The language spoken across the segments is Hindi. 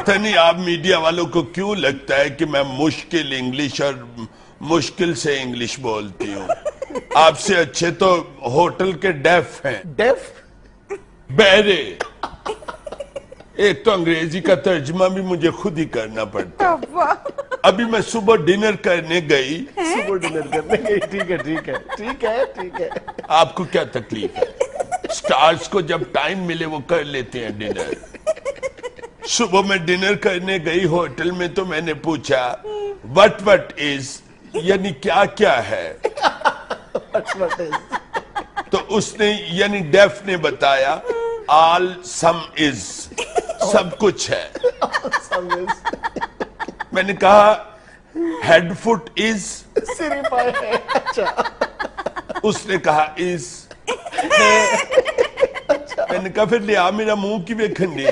पता नहीं आप मीडिया वालों को क्यों लगता है कि मैं मुश्किल इंग्लिश और मुश्किल से इंग्लिश बोलती हूँ। आपसे अच्छे तो होटल के डेफ हैं। डेफ? बहरे। एक तो अंग्रेजी का तर्जुमा भी मुझे खुद ही करना पड़ता है। अभी मैं सुबह डिनर करने गई। सुबह डिनर करने गई, ठीक है ठीक है ठीक है ठीक है। आपको क्या तकलीफ है? स्टार्स को जब टाइम मिले वो कर लेते हैं डिनर। सुबह मैं डिनर करने गई होटल में, तो मैंने पूछा वट इज, यानी क्या क्या है। What is? तो उसने यानी डेफ ने बताया ऑल सम इज, सब कुछ है। Some is. मैंने कहा हेड फुट इज, सिरी पाए है। अच्छा। उसने कहा इज। मैंने कहा फिर लिया मेरा मुंह की वेखनी।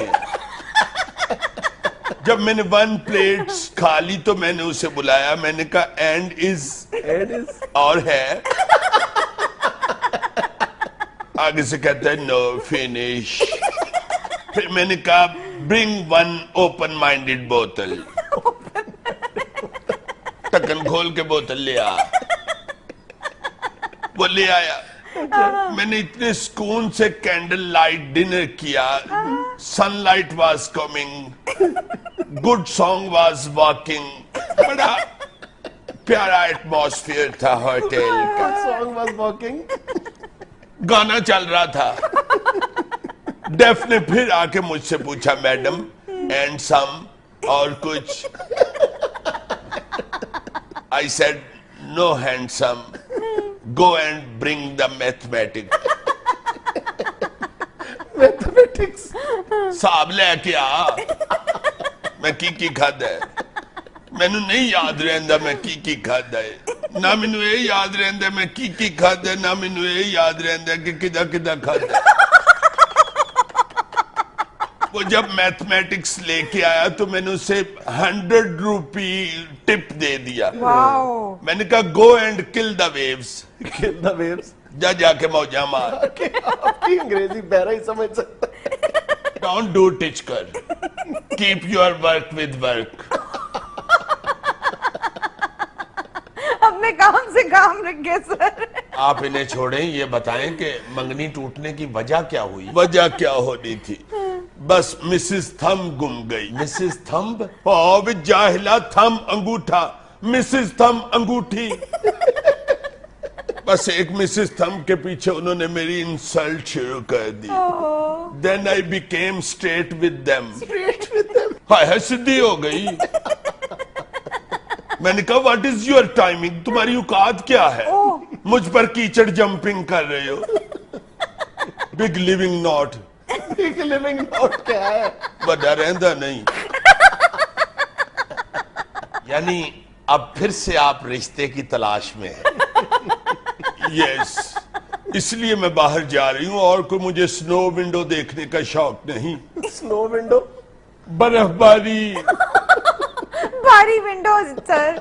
जब मैंने 1 प्लेट खा ली तो मैंने उसे बुलाया, मैंने कहा एंड इज, और है। आगे से कहता है नो फिनिश। फिर मैंने कहा ब्रिंग 1 ओपन माइंडेड बोतल। ढक्कन खोल के बोतल ले आ। वो ले आया। मैंने इतने सुकून से कैंडल लाइट डिनर किया। Sunlight was coming, good song was walking. बड़ा प्यारा एटमॉस्फेयर था होटल का। Song was walking. गाना चल रहा था। डेफ ने फिर आके मुझसे पूछा मैडम एंड सम, और कुछ? I said no handsome, go and bring the mathematics. Mathematics साहब लेके आ। मैं की खादा है, मैनू नहीं याद रहंदा मैं की खादा है। ना मैनू ये याद रहंदा मैं की खादा है, ना मैनू ये याद रहंदा कि किदा किदा खादा है। वो जब मैथमेटिक्स लेके आया तो मैंने उसे 100 रुपी टिप दे दिया। मैंने कहा go and kill the waves. Kill the waves. जा जाके मौजा मार। आपकी अंग्रेजी बहरा ही समझ सकता है। डोंट डू टिच कर, keep your work with work. अपने काम से काम रखे सर। आप इन्हें छोड़ें, ये बताएं कि मंगनी टूटने की वजह क्या हुई? वजह क्या होनी थी? बस मिसेस थंब गुम गई। Mrs thumb? जाहिला, थंब अंगूठा, मिसेस थंब अंगूठी। बस एक मिसेस थंब के पीछे उन्होंने मेरी इंसल्ट शुरू कर दी। Then I became straight with them. Straight with them? हाय सीधी हो गई। मैंने कहा व्हाट इज योर टाइमिंग, तुम्हारी औकात क्या है? मुझ पर कीचड़ जंपिंग कर रहे हो। Big living not. Big living not क्या है? बड़ा रहंदा नहीं। यानी अब फिर से आप रिश्ते की तलाश में हैं। यस, इसलिए मैं बाहर जा रही हूँ और कोई मुझे स्नो विंडो देखने का शौक नहीं। Snow window? बर्फबारी। भारी विंडोज सर।